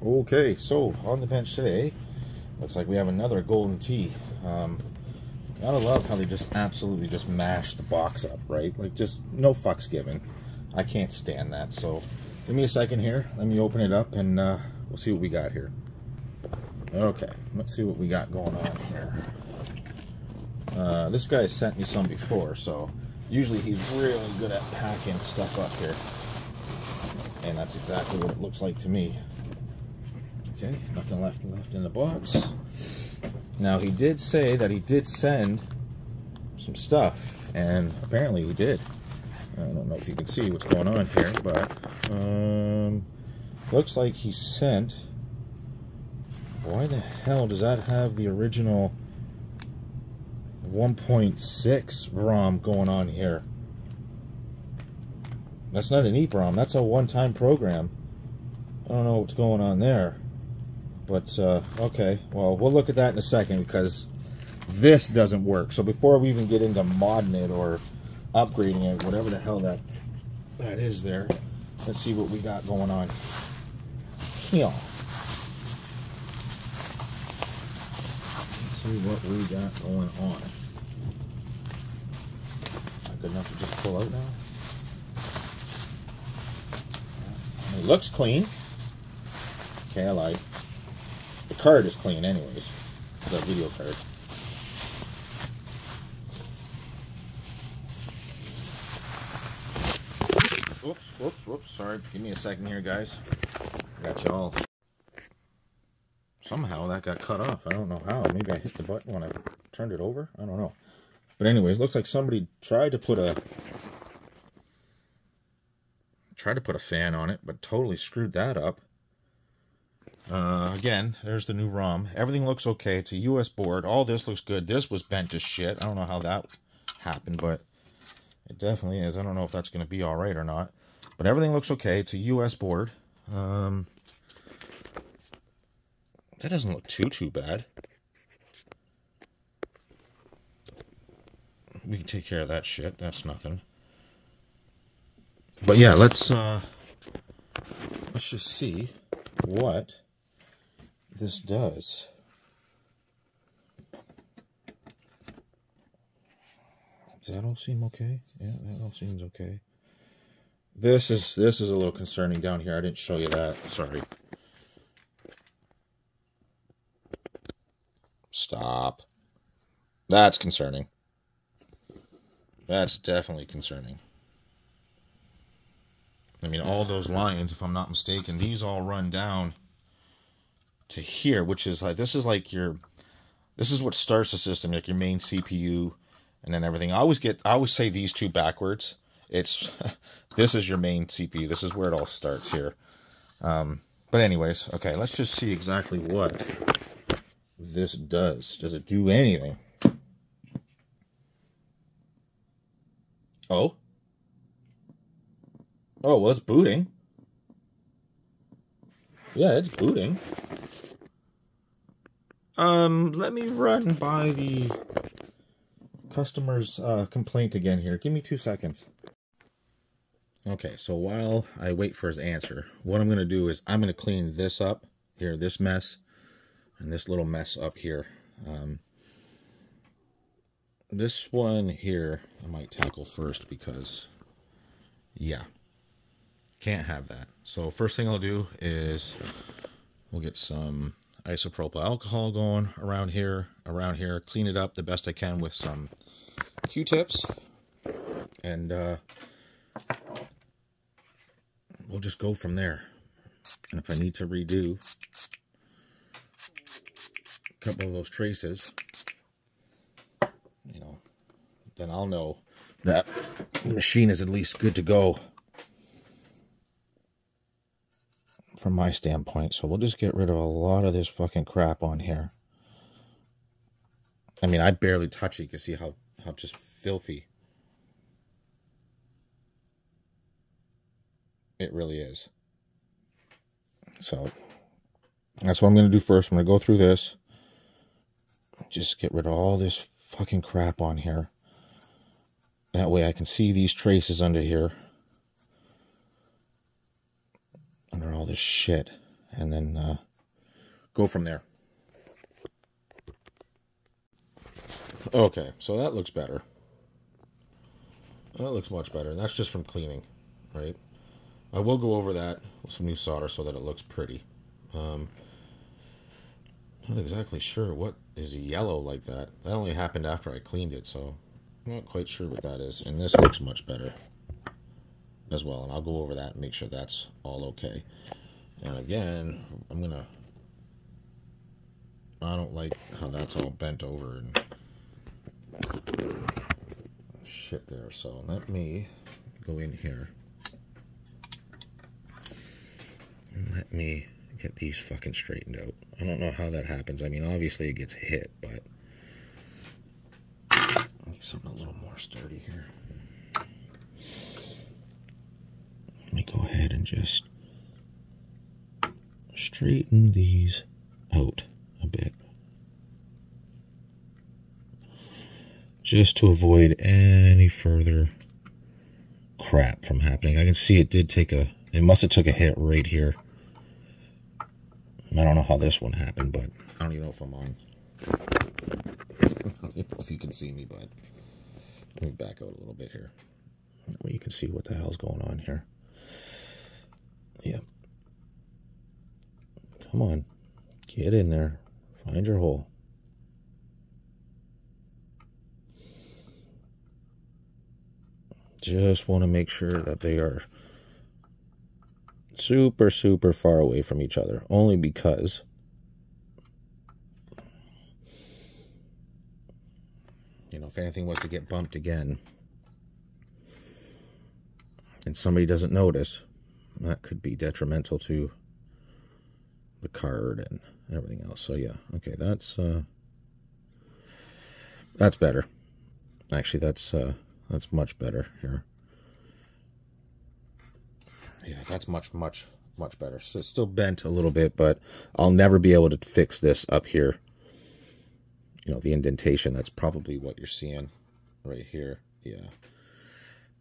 Okay, so on the bench today, looks like we have another golden tee. Gotta love how they just absolutely just mash the box up, right? Like, just no fucks given. I can't stand that. So give me a second here. Let me open it up and we'll see what we got here. Okay, let's see what we got going on here. This guy sent me some before, so usually he's really good at packing stuff up here. And that's exactly what it looks like to me. Okay, nothing left in the box. Now, he did say that he did send some stuff, and apparently he did. I don't know if you can see what's going on here, but looks like he sent... Why the hell does that have the original 1.6 ROM going on here? That's not an EEPROM, that's a one-time program. I don't know what's going on there. But, okay, well, we'll look at that in a second because this doesn't work. So before we even get into modding it or upgrading it, whatever the hell that is there, let's see what we got going on here. Let's see what we got going on. Not good enough to just pull out now. It looks clean. Okay, I like. The card is clean anyways. The video card. Whoops. Sorry. Give me a second here, guys. I got you all. Somehow that got cut off. I don't know how. Maybe I hit the button when I turned it over. I don't know. But anyways, looks like somebody tried to put a fan on it, but totally screwed that up. Again, there's the new ROM. Everything looks okay. It's a US board. All this looks good. This was bent to shit. I don't know how that happened, but it definitely is. I don't know if that's going to be alright or not. But everything looks okay. It's a US board. That doesn't look too bad. We can take care of that shit. That's nothing. But yeah, let's just see what this does. Does that all seem okay? Yeah, that all seems okay. This is a little concerning down here. I didn't show you that. Sorry. Stop. That's concerning. That's definitely concerning. I mean, all those lines, if I'm not mistaken, these all run down to here, which is like, this is what starts the system, like your main CPU and then everything. I always say these two backwards. This is your main CPU. This is where it all starts here. But anyways, okay, let's just see exactly what this does. Does it do anything? Oh, well, it's booting. Yeah, it's booting. Let me run by the customer's complaint again here. Give me 2 seconds. Okay, so while I wait for his answer, what I'm going to do is I'm going to clean this up here, this mess, and this little mess up here. This one here I might tackle first because, yeah, can't have that. So first thing I'll do is we'll get some isopropyl alcohol going around here, clean it up the best I can with some Q-tips, and we'll just go from there. And if I need to redo a couple of those traces, you know, then I'll know that the machine is at least good to go from my standpoint. So we'll just get rid of a lot of this fucking crap on here. I mean, I barely touch it. You can see how just filthy it really is. So that's what I'm going to do first. I'm going to go through this. Just get rid of all this fucking crap on here. That way I can see these traces under here. Under all this shit. and then go from there. Okay, so that looks better. That looks much better. And that's just from cleaning, right? I will go over that with some new solder so that it looks pretty. Not exactly sure what is yellow like that. That only happened after I cleaned it, so I'm not quite sure what that is. And this looks much better as well. And I'll go over that and make sure that's all okay. And again, I don't like how that's all bent over and shit there. So let me go in here. And let me get these fucking straightened out. I don't know how that happens. I mean, obviously it gets hit, but I need something a little more sturdy here. Let me go ahead and just straighten these out a bit, just to avoid any further crap from happening. I can see it did take it must have took a hit right here. I don't know how this one happened, but I don't even know if I'm on. I don't know if you can see me, but let me back out a little bit here. That way you can see what the hell's going on here. Yep. Come on. Get in there. Find your hole. Just want to make sure that they are super, super far away from each other. Only because if anything was to get bumped again and somebody doesn't notice, that could be detrimental to the card and everything else. So yeah, okay, that's better. Actually, that's much better here. Yeah, that's much better. So it's still bent a little bit, but I'll never be able to fix this up here. The indentation, that's probably what you're seeing right here. Yeah.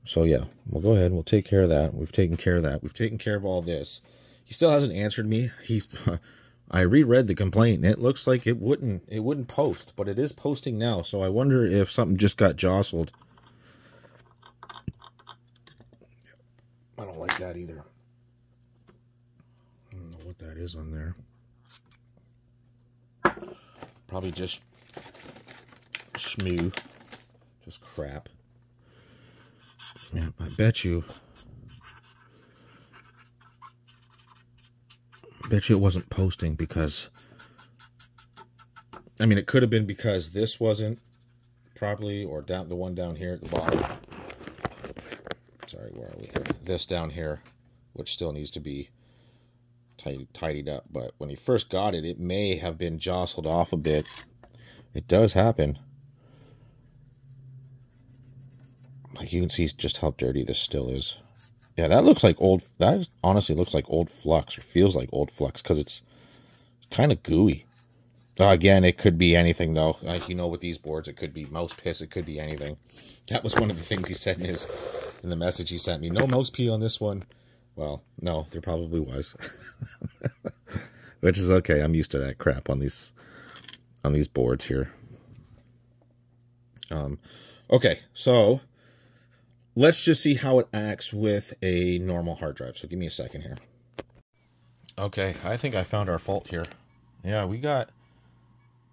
So yeah, we'll go ahead and we'll take care of that. We've taken care of that. We've taken care of all this. He still hasn't answered me. I reread the complaint and it looks like it wouldn't post, but it is posting now. So I wonder if something just got jostled. I don't like that either. I don't know what that is on there. Probably just schmoo. Just crap. Yeah, I bet you it wasn't posting because, I mean, it could have been because this wasn't properly, or the one down here at the bottom. Sorry, where are we here? This down here, which still needs to be tidied up. But when he first got it, it may have been jostled off a bit. It does happen. Like you can see just how dirty this still is. Yeah, that looks like old. That honestly looks like old flux, or feels like old flux, because it's kind of gooey. Again, it could be anything though. Like with these boards, it could be mouse piss. It could be anything. That was one of the things he said in the message he sent me. No mouse pee on this one. Well, no, there probably was, which is okay. I'm used to that crap on these boards here. Okay, so let's just see how it acts with a normal hard drive. So give me a second here. Okay, I think I found our fault here. Yeah, we got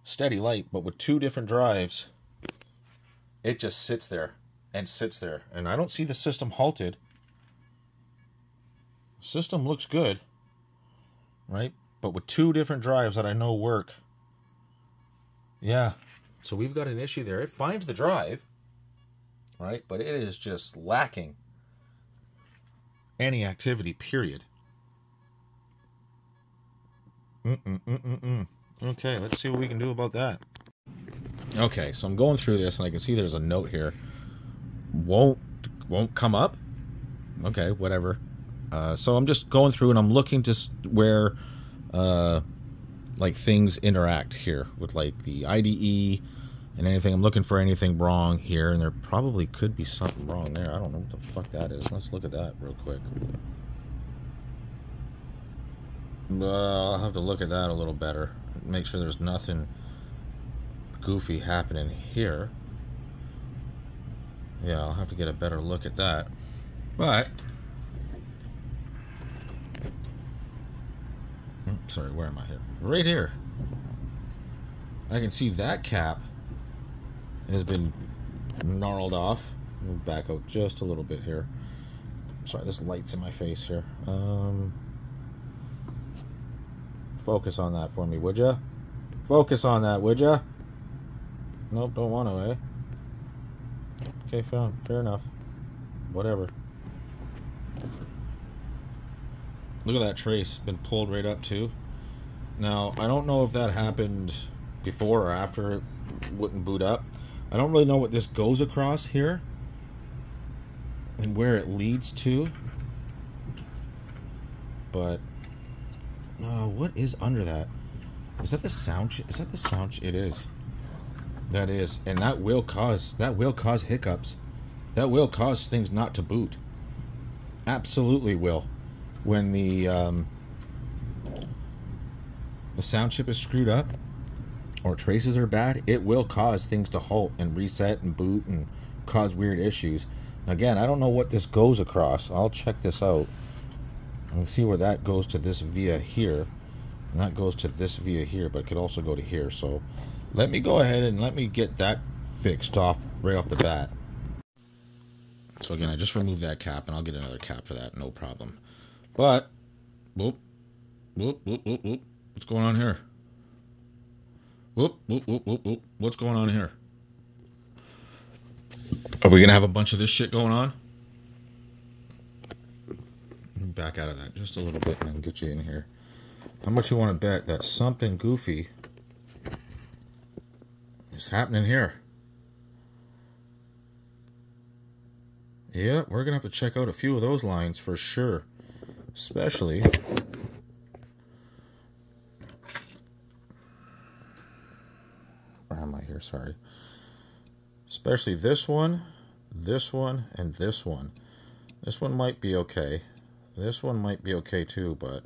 steady light, but with two different drives, it just sits there and sits there. And I don't see the system halted. System looks good, right? But with two different drives that I know work, yeah. So we've got an issue there. It finds the drive, right? But it is just lacking any activity, period. Okay, let's see what we can do about that. Okay, so I'm going through this and I can see there's a note here. Won't come up? Okay, whatever. So I'm just going through and I'm looking to where like things interact here with like the IDE and anything. I'm looking for anything wrong here, and there probably could be something wrong there. I don't know what the fuck that is. Let's look at that real quick. I'll have to look at that a little better. Make sure there's nothing goofy happening here. Yeah, I'll have to get a better look at that. But sorry, where am I here? Right here. I can see that cap has been gnarled off. Let me back out just a little bit here. Sorry, this light's in my face here. Focus on that for me, would ya? Focus on that, would ya? Nope, don't want to, eh? Okay, fine, fair enough. Whatever. Look at that trace, been pulled right up too. Now, I don't know if that happened before or after it wouldn't boot up. I don't really know what this goes across here and where it leads to. But what is under that? Is that the sound? Is that the sound? It is. That is, and that will cause hiccups. That will cause things not to boot. Absolutely will. When the sound chip is screwed up or traces are bad, it will cause things to halt and reset and boot and cause weird issues. Again, I don't know what this goes across. I'll check this out and see where that goes to this via here, and that goes to this via here, but it could also go to here. So let me go ahead and let me get that fixed off right off the bat. So again, I just removed that cap, and I'll get another cap for that, no problem. But whoop, whoop, whoop, whoop, whoop. What's going on here? Whoop, whoop, whoop, whoop, whoop. What's going on here? Are we gonna have a bunch of this shit going on? Back out of that just a little bit and then get you in here. How much you want to bet that something goofy is happening here? Yeah, we're gonna have to check out a few of those lines for sure. Especially where am I here? Sorry. Especially this one, and this one. This one might be okay. This one might be okay too, but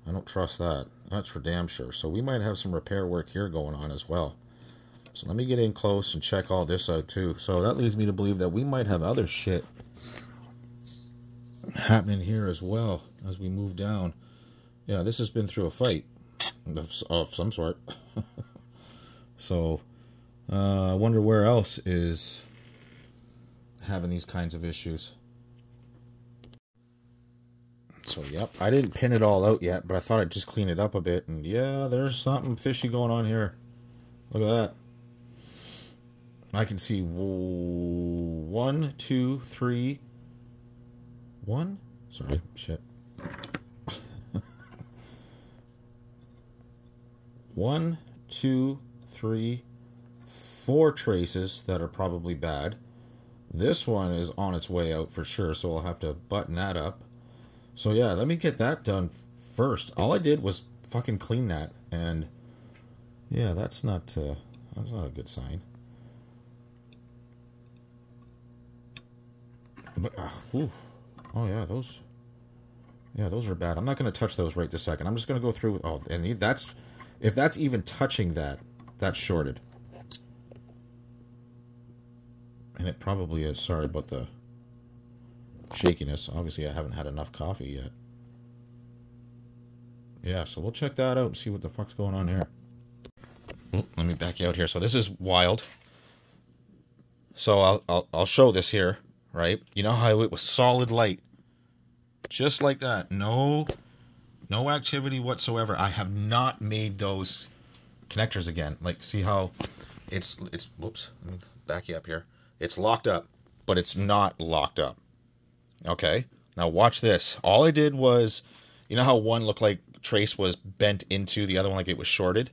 I don't trust that. That's for damn sure. So we might have some repair work here going on as well. So let me get in close and check all this out too. So that leads me to believe that we might have other shit happening here as well as we move down. Yeah, this has been through a fight of some sort. So I wonder where else is having these kinds of issues. So, yep, I didn't pin it all out yet, but I thought I'd just clean it up a bit. And, yeah, there's something fishy going on here. Look at that. I can see 1, 2, 3. 1? Sorry, shit. 1, 2, 3, 4 traces that are probably bad. This one is on its way out for sure, so I'll have to button that up. So yeah, let me get that done first. All I did was fucking clean that, and yeah, that's not a good sign. But oh yeah, those are bad. I'm not going to touch those right this second. I'm just going to go through. Oh, and that's if that's even touching that, that's shorted, and it probably is. Sorry about the shakiness. Obviously I haven't had enough coffee yet. Yeah, so we'll check that out and see what the fuck's going on here. Let me back you out here. So this is wild. So I'll show this here, right? You know how it was solid light, just like that. No activity whatsoever. I have not made those connectors again. Like, see how it's whoops, let me back you up here. It's locked up, but it's not locked up. Okay, now watch this. All I did was, you know how one looked like trace was bent into the other one like it was shorted?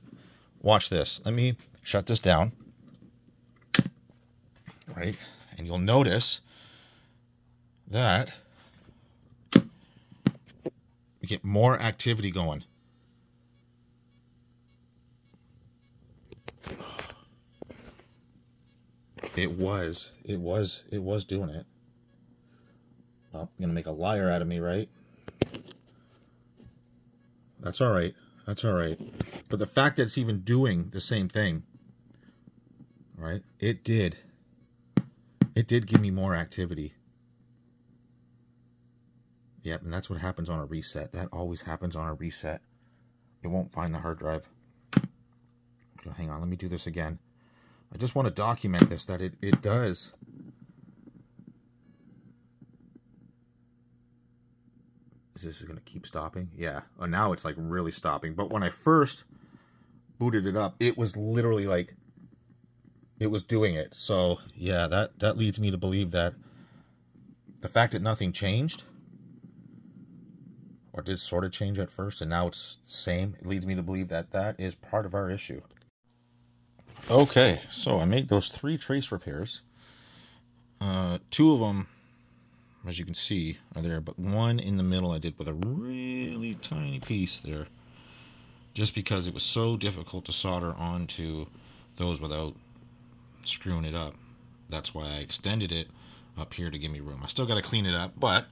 Watch this. Let me shut this down. Right, and you'll notice that we get more activity going. It was doing it. Well, I'm gonna make a liar out of me, right? That's all right. That's all right. But the fact that it's even doing the same thing, right? It did give me more activity. Yep, and that's what happens on a reset. That always happens on a reset. It won't find the hard drive. So hang on, let me do this again. I just want to document this, that it does. Is this going to keep stopping? Yeah. Oh, now it's like really stopping. But when I first booted it up, it was literally like, it was doing it. So yeah, that leads me to believe that the fact that nothing changed, or did sort of change at first, and now it's the same, it leads me to believe that that is part of our issue. Okay, so I made those 3 trace repairs. 2 of them, as you can see, are there, but one in the middle I did with a really tiny piece there, just because it was so difficult to solder onto those without screwing it up. That's why I extended it up here to give me room. I still got to clean it up, but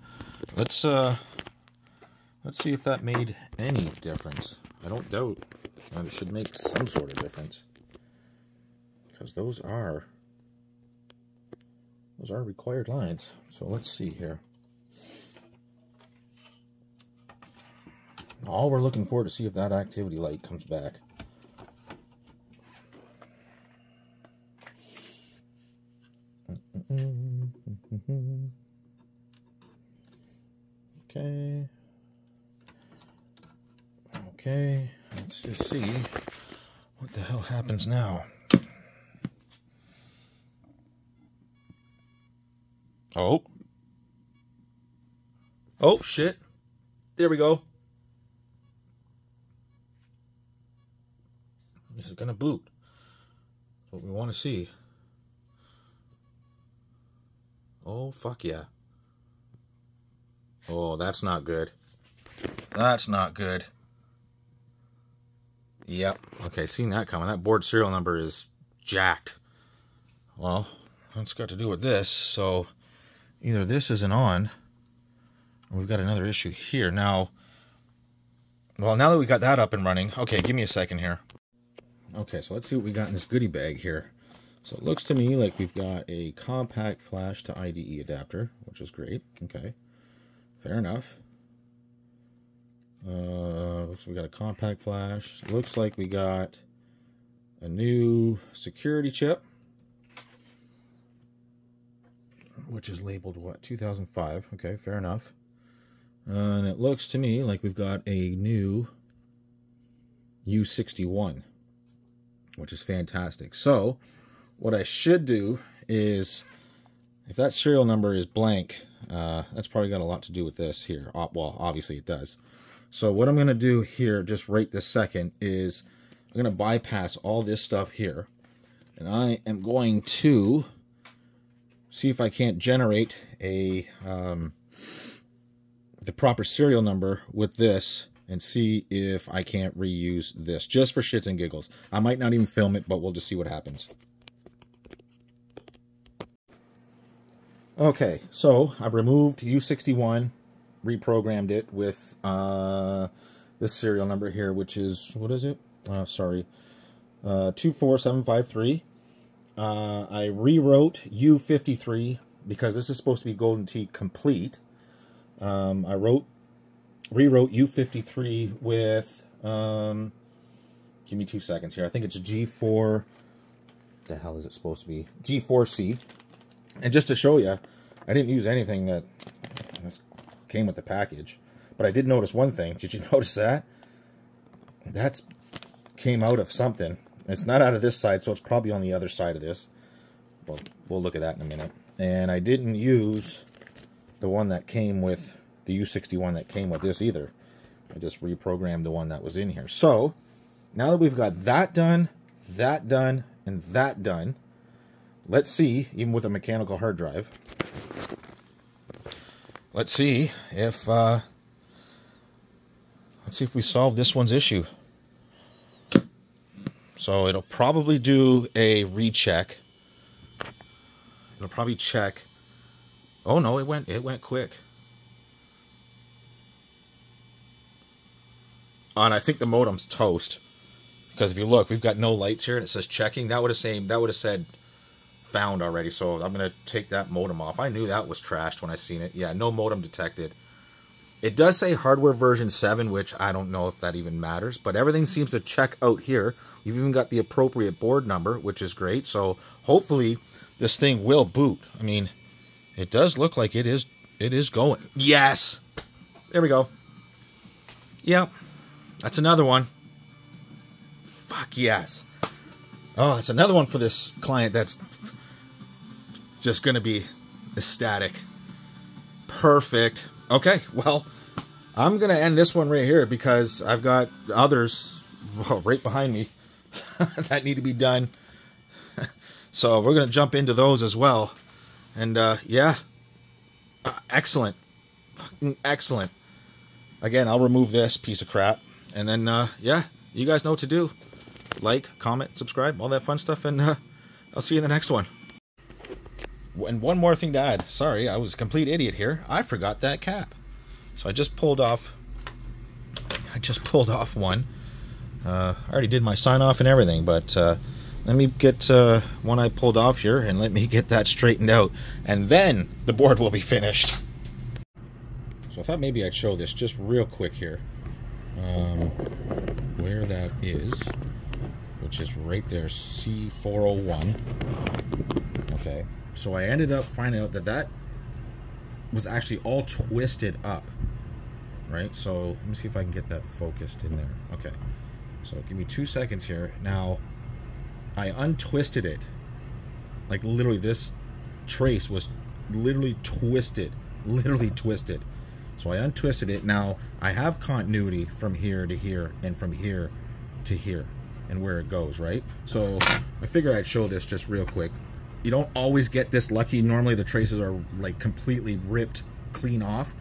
let's see if that made any difference. I don't doubt that it should make some sort of difference, because those are required lines. So let's see here. All we're looking for to see if that activity light comes back. Okay. Okay, let's just see what the hell happens now. Oh. Oh, shit. There we go. This is gonna boot. That's what we want to see. Oh, fuck yeah. Oh, that's not good. That's not good. Yep. Okay, seen that coming. That board serial number is jacked. Well, that's got to do with this. So either this isn't on, or we've got another issue here. Now, well, now that we got that up and running, okay, give me a second here. Okay, so let's see what we got in this goodie bag here. So it looks to me like we've got a compact flash to IDE adapter, which is great. Okay, fair enough. Looks like we got a compact flash. Looks like we got a new security chip, which is labeled what, 2005. Okay, fair enough. And it looks to me like we've got a new U61, which is fantastic. So what I should do is, if that serial number is blank, that's probably got a lot to do with this here. Well, obviously it does. So what I'm going to do here, just right this second, is I'm going to bypass all this stuff here. And I am going to see if I can't generate a the proper serial number with this, and see if I can't reuse this, just for shits and giggles. I might not even film it, but we'll just see what happens. Okay, so I removed U61, reprogrammed it with this serial number here, which is, what is it? 24753. I rewrote U53 because this is supposed to be Golden Tee complete. I rewrote U53 with, give me 2 seconds here. I think it's G4, what the hell is it supposed to be? G4C. And just to show you, I didn't use anything that came with the package. But I did notice one thing. Did you notice that? That came out of something. It's not out of this side, so it's probably on the other side of this. Well, we'll look at that in a minute. And I didn't use the one that came with the U61 that came with this either. I just reprogrammed the one that was in here. So, now that we've got that done, and that done, let's see, even with a mechanical hard drive, let's see if we solve this one's issue. So it'll probably do a recheck. It'll probably check. Oh no, it went quick. And I think the modem's toast. Because if you look, we've got no lights here and it says checking. That would have said found already. So I'm going to take that modem off. I knew that was trashed when I seen it. Yeah, no modem detected. It does say hardware version 7, which I don't know if that even matters. But everything seems to check out here. You've even got the appropriate board number, which is great. So hopefully this thing will boot. I mean, it does look like it is going. Yes! There we go. Yeah, that's another one. Fuck yes. Oh, it's another one for this client that's just going to be ecstatic. Perfect. Okay, well, I'm going to end this one right here because I've got others right behind me that need to be done. So we're going to jump into those as well. And yeah, excellent. Fucking excellent. Again, I'll remove this piece of crap. And then, yeah, you guys know what to do. Like, comment, subscribe, all that fun stuff. And I'll see you in the next one. And one more thing to add. Sorry, I was a complete idiot here. I forgot that cap. So I just pulled off one. I already did my sign off and everything, but let me get one I pulled off here and let me get that straightened out. And then the board will be finished. So I thought maybe I'd show this just real quick here. Where that is, which is right there, C401. Okay. So I ended up finding out that that was actually all twisted up, right? So let me see if I can get that focused in there. Okay, so give me 2 seconds here. Now, I untwisted it. Like literally this trace was literally twisted. Literally twisted. So I untwisted it. Now, I have continuity from here to here and from here to here and where it goes, right? So I figured I'd show this just real quick. You don't always get this lucky. Normally the traces are like completely ripped clean off,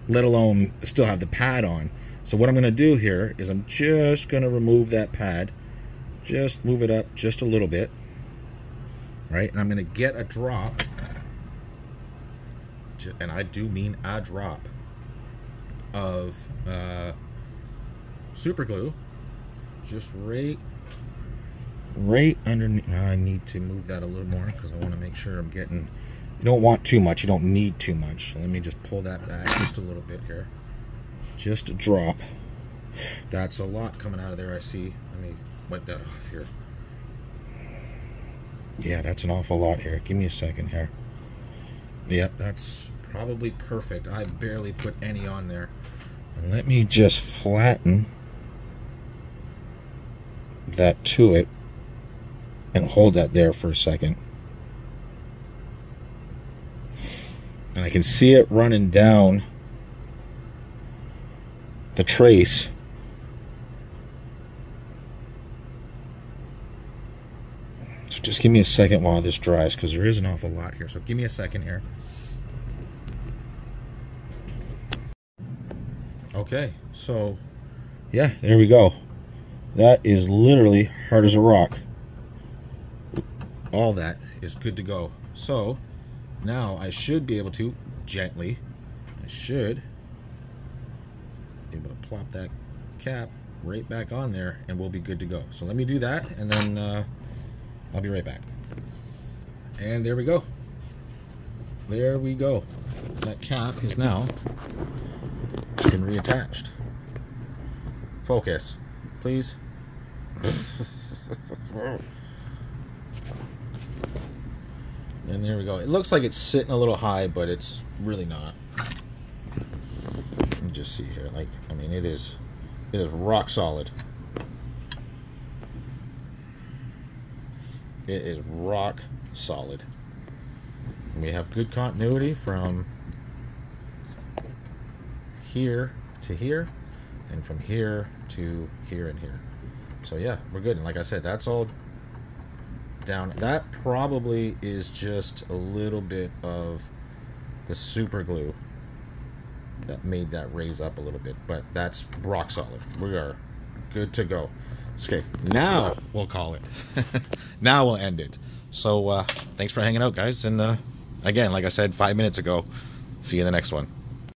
let alone still have the pad on. So what I'm going to do here is I'm just going to remove that pad, just move it up just a little bit, right? And I'm going to get a drop, and I do mean a drop of super glue, just right underneath. I need to move that a little more because I want to make sure I'm getting, you don't want too much, you don't need too much. So let me just pull that back just a little bit here. Just a drop. That's a lot coming out of there, I see. Let me wipe that off here. Yeah, that's an awful lot here. Give me a second here. Yeah, that's probably perfect. I barely put any on there. And let me just flatten that to it and hold that there for a second. And I can see it running down the trace. So just give me a second while this dries because there is an awful lot here. So give me a second here. Okay, so yeah, there we go. That is literally hard as a rock. All that is good to go. So now I should be able to gently, I should be able to plop that cap right back on there and we'll be good to go. So let me do that and then I'll be right back. And there we go. There we go. That cap is now been reattached. Focus, please. And there we go. It looks like it's sitting a little high, but it's really not. Let me just see here. Like, I mean, it is rock solid. It is rock solid. And we have good continuity from here to here, and from here to here and here. So yeah, we're good. And like I said, that's all down. That probably is just a little bit of the super glue that made that raise up a little bit, but that's rock solid. We are good to go. Okay, now we'll call it. Now we'll end it. So thanks for hanging out, guys, and again, like I said 5 minutes ago, see you in the next one.